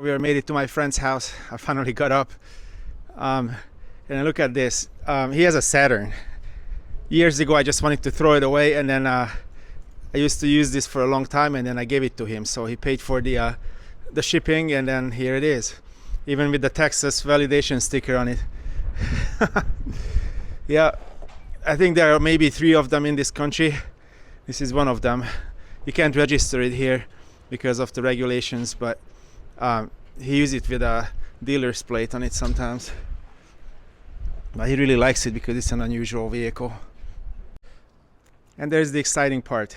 We made it to my friend's house. I finally got up. And look at this. He has a Saturn. Years ago, I just wanted to throw it away, and then I used to use this for a long time, and then I gave it to him. So he paid for the shipping, and then here it is, even with the Texas validation sticker on it. Yeah, I think there are maybe 3 of them in this country. This is one of them. You can't register it here because of the regulations, but he uses it with a dealer's plate on it sometimes. But he really likes it because it's an unusual vehicle. And there's the exciting part.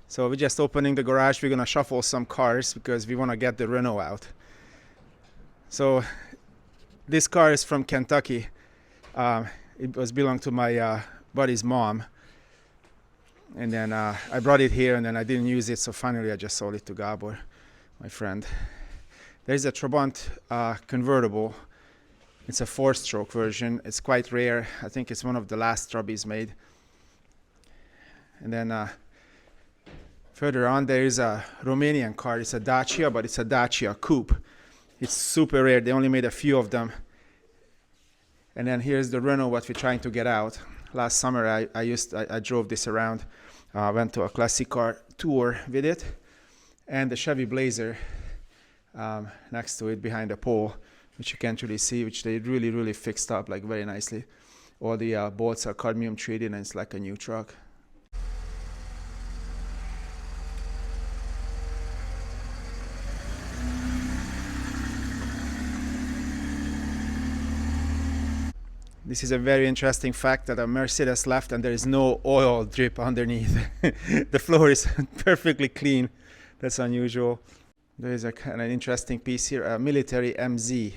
So we're just opening the garage. We're gonna shuffle some cars because we want to get the Renault out. So this car is from Kentucky. It belonged to my buddy's mom. And then I brought it here, and then I didn't use it, so finally I just sold it to Gabor, my friend. There's a Trabant convertible. It's a 4-stroke version. It's quite rare. I think it's one of the last Trabis made. And then further on, there is a Romanian car. It's a Dacia, but it's a Dacia Coupe. It's super rare. They only made a few of them. And then here's the Renault, what we're trying to get out. Last summer, I drove this around. Went to a classic car tour with it. And the Chevy Blazer next to it behind the pole, which you can't really see, which they really fixed up like very nicely. All the bolts are cadmium treated, and it's like a new truck. This is a very interesting fact that a Mercedes left and there is no oil drip underneath. The floor is perfectly clean. That's unusual. There is an interesting piece here, a military MZ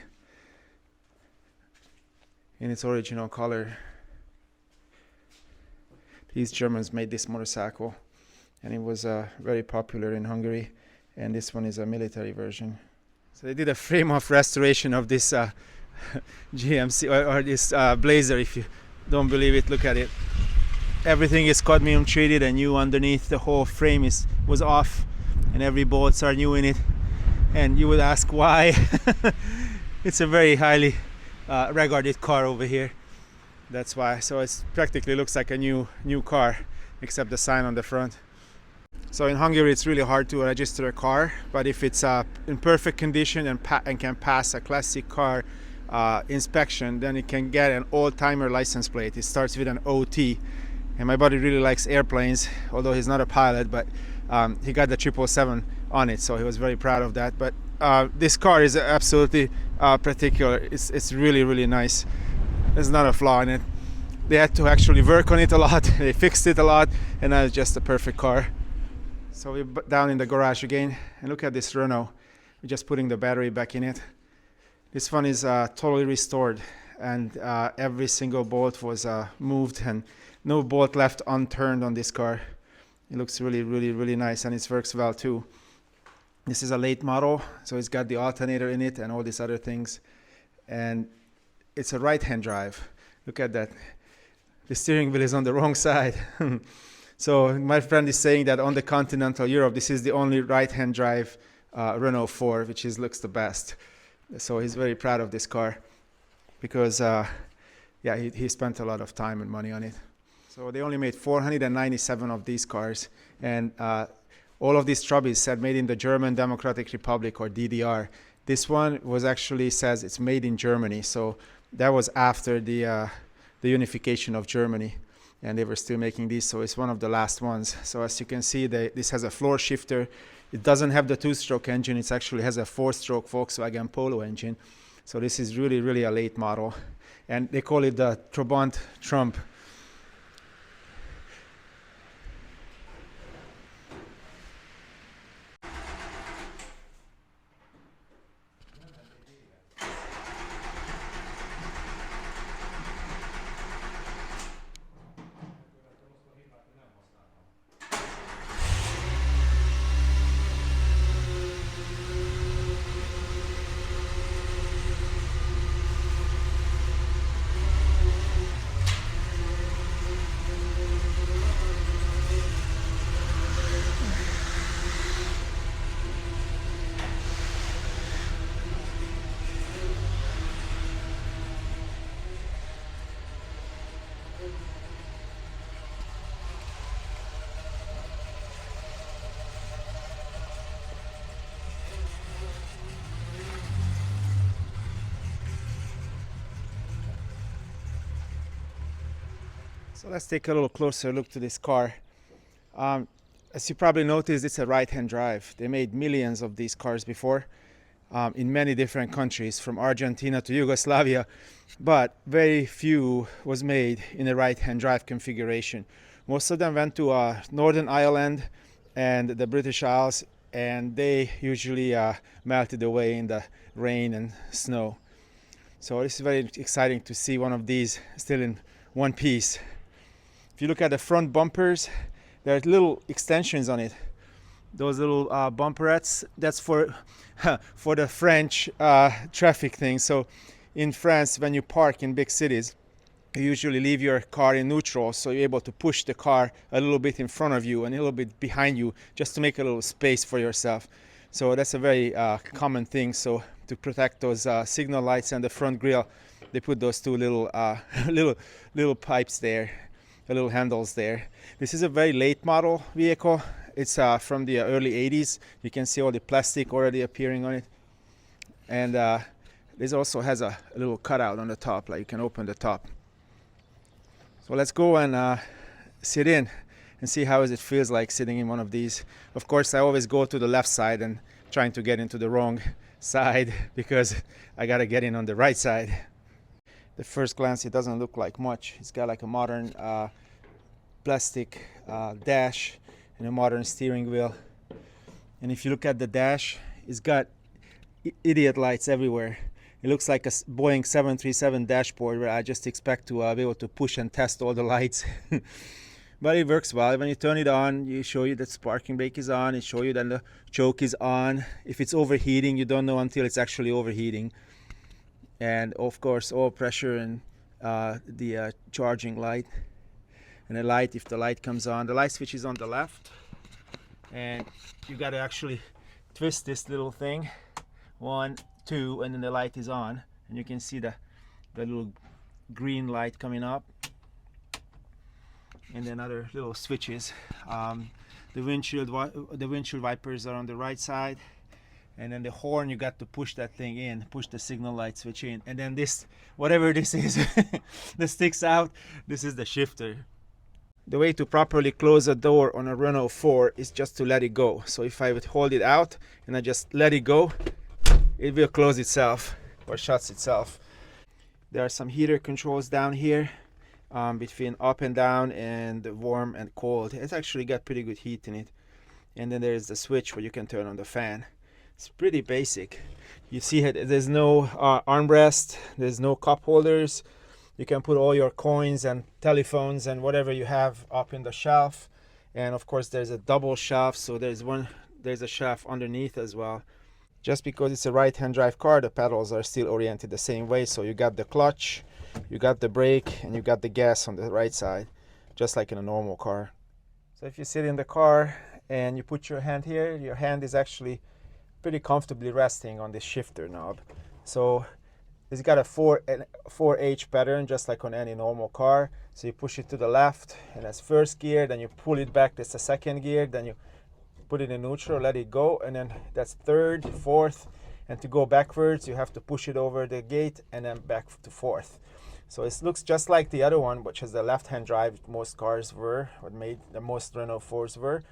in its original color. These Germans made this motorcycle, and it was very popular in Hungary, and this one is a military version. So they did a frame-off restoration of this GMC or this Blazer. If you don't believe it, look at it. Everything is cadmium treated and new underneath. The whole frame was off, and every bolts are new in it. And you would ask why. It's a very highly regarded car over here. That's why. So it practically looks like a new car, except the sign on the front. So in Hungary, it's really hard to register a car, but if it's in perfect condition and can pass a classic car inspection, then it can get an old-timer license plate. It starts with an OT, and my buddy really likes airplanes, although he's not a pilot, but he got the 777 on it, so he was very proud of that. But this car is absolutely particular. It's really nice. There's not a flaw in it. They had to actually work on it a lot. They fixed it a lot, and now it's just a perfect car. So we're down in the garage again, and look at this Renault. We're just putting the battery back in it. This one is totally restored, and every single bolt was moved, and no bolt left unturned on this car. It looks really nice, and it works well too. This is a late model, so it's got the alternator in it and all these other things, and it's a right-hand drive. Look at that. The steering wheel is on the wrong side. So my friend is saying that on the continental Europe, this is the only right-hand drive Renault 4, which looks the best. So he's very proud of this car because he spent a lot of time and money on it. So they only made 497 of these cars, and all of these Trabis said made in the German Democratic Republic, or DDR. This one says it's made in Germany, so that was after the unification of Germany, and they were still making these, so it's one of the last ones. So as you can see, this has a floor shifter. It doesn't have the 2-stroke engine. It actually has a 4-stroke Volkswagen Polo engine. So this is really a late model, and they call it the Trabant Trump. So let's take a little closer look to this car. As you probably noticed, it's a right-hand drive. They made millions of these cars before in many different countries, from Argentina to Yugoslavia, but very few was made in a right-hand drive configuration. Most of them went to Northern Ireland and the British Isles, and they usually melted away in the rain and snow. So this is very exciting to see one of these still in one piece. If you look at the front bumpers, there are little extensions on it. Those little bumperettes, that's for for the French traffic thing. So in France, when you park in big cities, you usually leave your car in neutral, so you're able to push the car a little bit in front of you and a little bit behind you, just to make a little space for yourself. So that's a very common thing. So to protect those signal lights and the front grille, they put those two little little pipes there, little handles there. This is a very late model vehicle. It's from the early 80s. You can see all the plastic already appearing on it. And this also has a little cutout on the top, like you can open the top. So let's go and sit in and see how it feels like sitting in one of these. Of course, I always go to the left side and trying to get into the wrong side because I gotta get in on the right side. The first glance, it doesn't look like much. It's got like a modern plastic dash and a modern steering wheel. And if you look at the dash, it's got idiot lights everywhere. It looks like a Boeing 737 dashboard where I just expect to be able to push and test all the lights. But it works well. When you turn it on, you show you that sparking brake is on. It shows you that the choke is on. If it's overheating, you don't know until it's actually overheating. And of course, oil pressure and the charging light. And the light, if the light comes on, the light switch is on the left. And you got to actually twist this little thing. 1, 2, and then the light is on, and you can see the little green light coming up, and then other little switches. The windshield wipers are on the right side, and then the horn, you got to push that thing in, push the signal light switch in, and then this, whatever this is that sticks out, this is the shifter. The way to properly close a door on a Renault 4 is just to let it go. So if I would hold it out and I just let it go, it will close itself or shuts itself. There are some heater controls down here between up and down and warm and cold. It's actually got pretty good heat in it. And then there's the switch where you can turn on the fan. It's pretty basic. You see there's no armrest, there's no cup holders. You can put all your coins and telephones and whatever you have up in the shelf. And of course there's a double shelf, so there's a shelf underneath as well. Just because it's a right-hand drive car, the pedals are still oriented the same way. So you got the clutch, you got the brake, and you got the gas on the right side, just like in a normal car. So if you sit in the car and you put your hand here, your hand is actually pretty comfortably resting on this shifter knob. So it's got a 4H pattern, just like on any normal car. So you push it to the left, and that's first gear, then you pull it back, that's the second gear, then you put it in neutral, let it go, and then that's third, fourth, and to go backwards you have to push it over the gate and then back to fourth. So it looks just like the other one, which is the left-hand drive most cars were, or made the most Renault 4s were,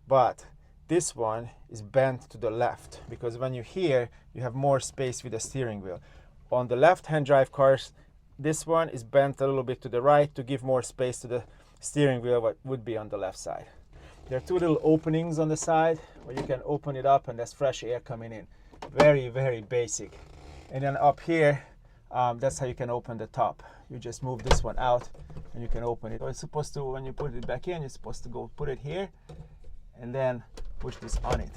but this one is bent to the left because when you're here you have more space with the steering wheel. On the left-hand drive cars, this one is bent a little bit to the right to give more space to the steering wheel, what would be on the left side. There are two little openings on the side where you can open it up and there's fresh air coming in. Very, very basic. And then up here, that's how you can open the top. You just move this one out and you can open it. So it's supposed to, when you put it back in, you're supposed to go put it here and then push this on it.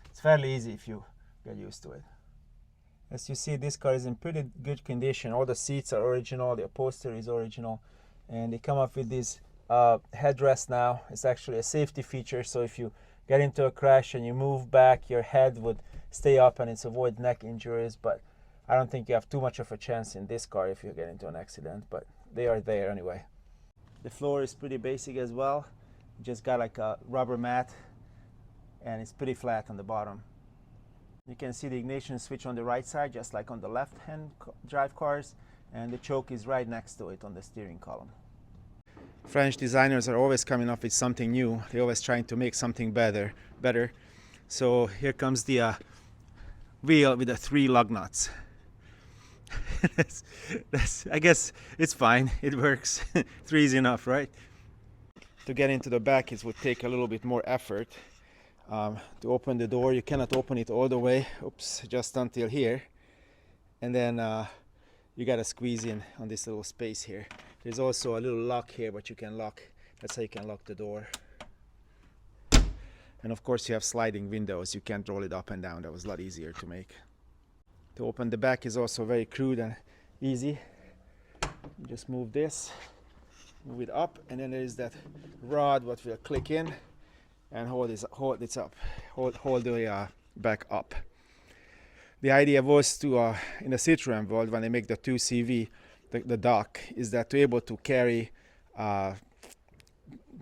It's fairly easy if you get used to it. As you see, this car is in pretty good condition. All the seats are original, the upholstery is original, and they come up with these headrest now. It's actually a safety feature, so if you get into a crash and you move back, your head would stay up and it's avoid neck injuries, but I don't think you have too much of a chance in this car if you get into an accident, but they are there anyway. The floor is pretty basic as well. You just got like a rubber mat and it's pretty flat on the bottom. You can see the ignition switch on the right side, just like on the left-hand drive cars, and the choke is right next to it on the steering column. French designers are always coming up with something new. They're always trying to make something better. So here comes the wheel with the 3 lug nuts. I guess it's fine. It works. 3 is enough, right? To get into the back, it would take a little bit more effort. To open the door, you cannot open it all the way. Oops, just until here. And then you gotta squeeze in on this little space here. There's also a little lock here, but you can lock. That's how you can lock the door. And of course you have sliding windows. You can't roll it up and down. That was a lot easier to make. To open the back is also very crude and easy. You just move this, move it up, and then there is that rod what will click in and hold the back up. The idea was to, in the Citroën world, when they make the 2CV, the dock, is that to be able to carry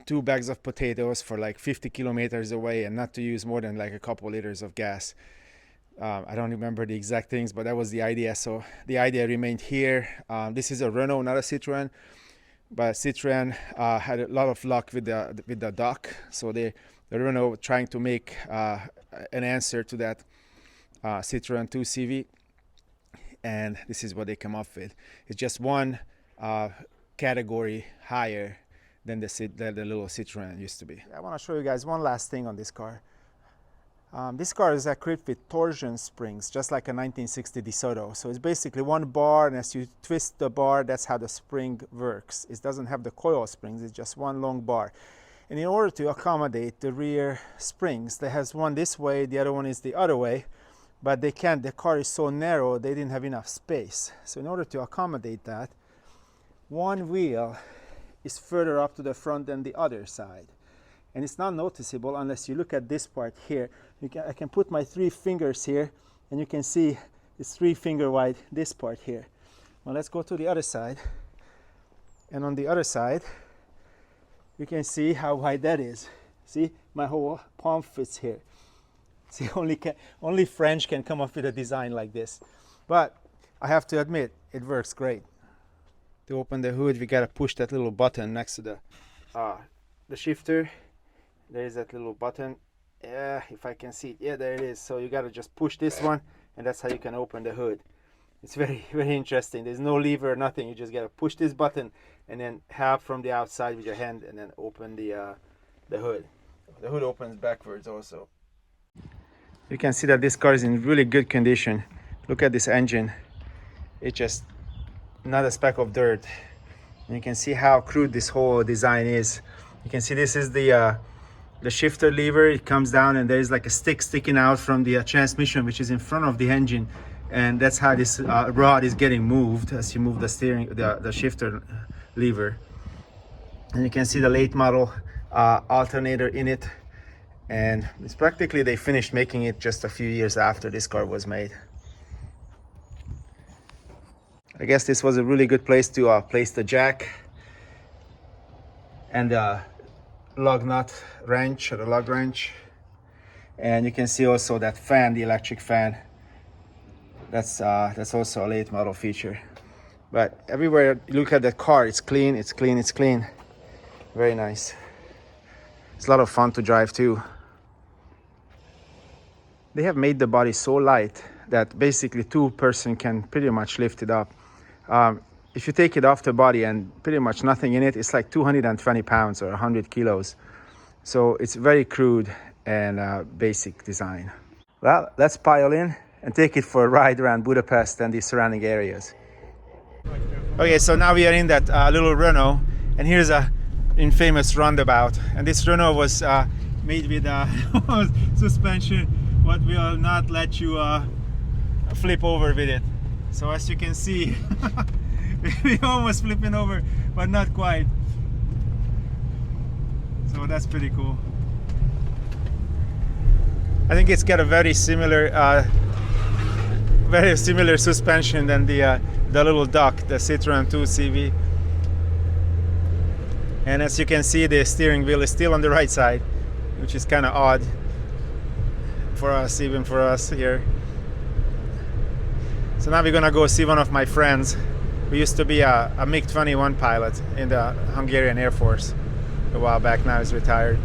2 bags of potatoes for like 50 kilometers away and not to use more than like a couple liters of gas. I don't remember the exact things, but that was the idea. So the idea remained here. This is a Renault, not a Citroën, but Citroën had a lot of luck with the dock. So the Renault trying to make an answer to that Citroën 2CV, and this is what they come up with. It's just one category higher than the little Citroën used to be. I want to show you guys one last thing on this car. This car is equipped with torsion springs, just like a 1960 DeSoto. So it's basically one bar, and as you twist the bar, that's how the spring works. It doesn't have the coil springs, it's just one long bar. And in order to accommodate the rear springs, there has one this way, the other one is the other way, but they can't, the car is so narrow, they didn't have enough space. So in order to accommodate that, one wheel is further up to the front than the other side. And it's not noticeable unless you look at this part here. I can put my 3 fingers here, and you can see it's 3 finger wide, this part here. Well, let's go to the other side. And on the other side, you can see how wide that is. See, my whole palm fits here. See, only French can come up with a design like this. But I have to admit, it works great. To open the hood, we gotta push that little button next to the shifter. There is that little button. Yeah, if I can see it. Yeah, there it is. So you gotta just push this one, and that's how you can open the hood. It's very, very interesting. There's no lever or nothing. You just gotta push this button and then help from the outside with your hand, and then open the hood. The hood opens backwards also. You can see that this car is in really good condition. Look at this engine. It's just not a speck of dirt. And you can see how crude this whole design is. You can see this is the shifter lever. It comes down, and there is like a stick sticking out from the transmission, which is in front of the engine, and that's how this rod is getting moved as you move the shifter lever. And you can see the late model alternator in it, and it's practically they finished making it just a few years after this car was made. I guess this was a really good place to place the jack and the lug nut wrench, or the lug wrench. And you can see also that fan, the electric fan. That's also a late model feature. But everywhere you look at the car, it's clean, it's clean, it's clean. Very nice. It's a lot of fun to drive too. They have made the body so light that basically 2 person can pretty much lift it up. If you take it off the body and pretty much nothing in it, it's like 220 pounds or 100 kilos. So it's very crude and basic design. Well, let's pile in and take it for a ride around Budapest and the surrounding areas. Okay, so now we are in that little Renault, and here's a infamous roundabout. And this Renault was made with suspension, what will not let you flip over with it. So as you can see, we're almost flipping over, but not quite. So that's pretty cool. I think it's got a very similar suspension than the little duck, the Citroën 2CV. And as you can see, the steering wheel is still on the right side, which is kind of odd for us, even for us here. So now we're gonna go see one of my friends We used to be a MiG-21 pilot in the Hungarian Air Force a while back. Now he's retired.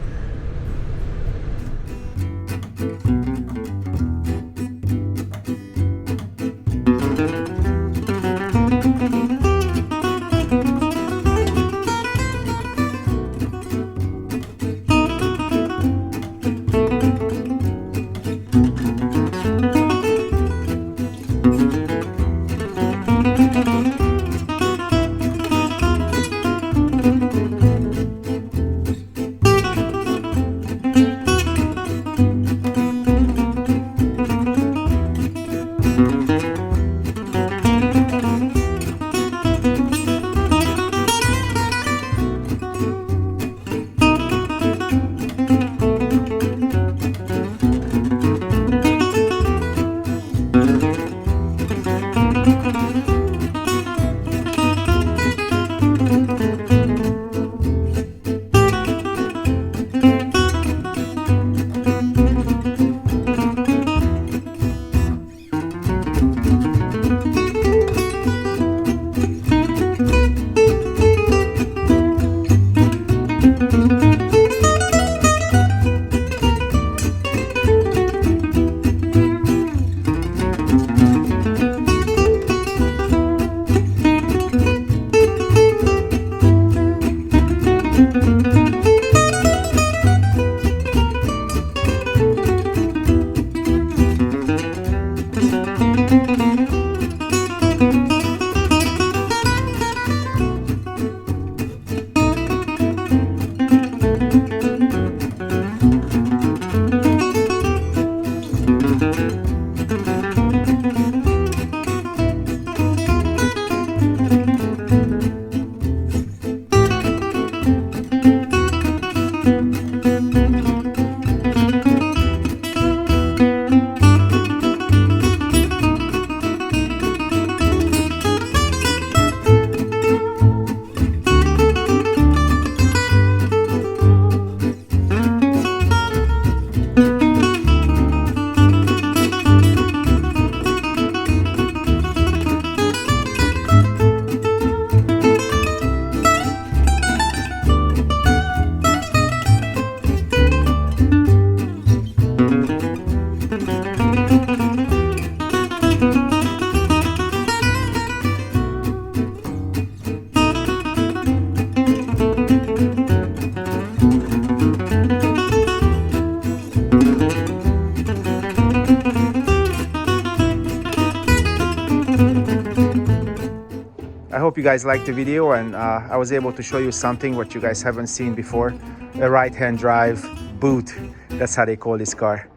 I hope you guys liked the video, and I was able to show you something what you guys haven't seen before. A right-hand drive boot. That's how they call this car.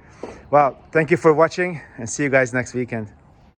Well, thank you for watching, and see you guys next weekend.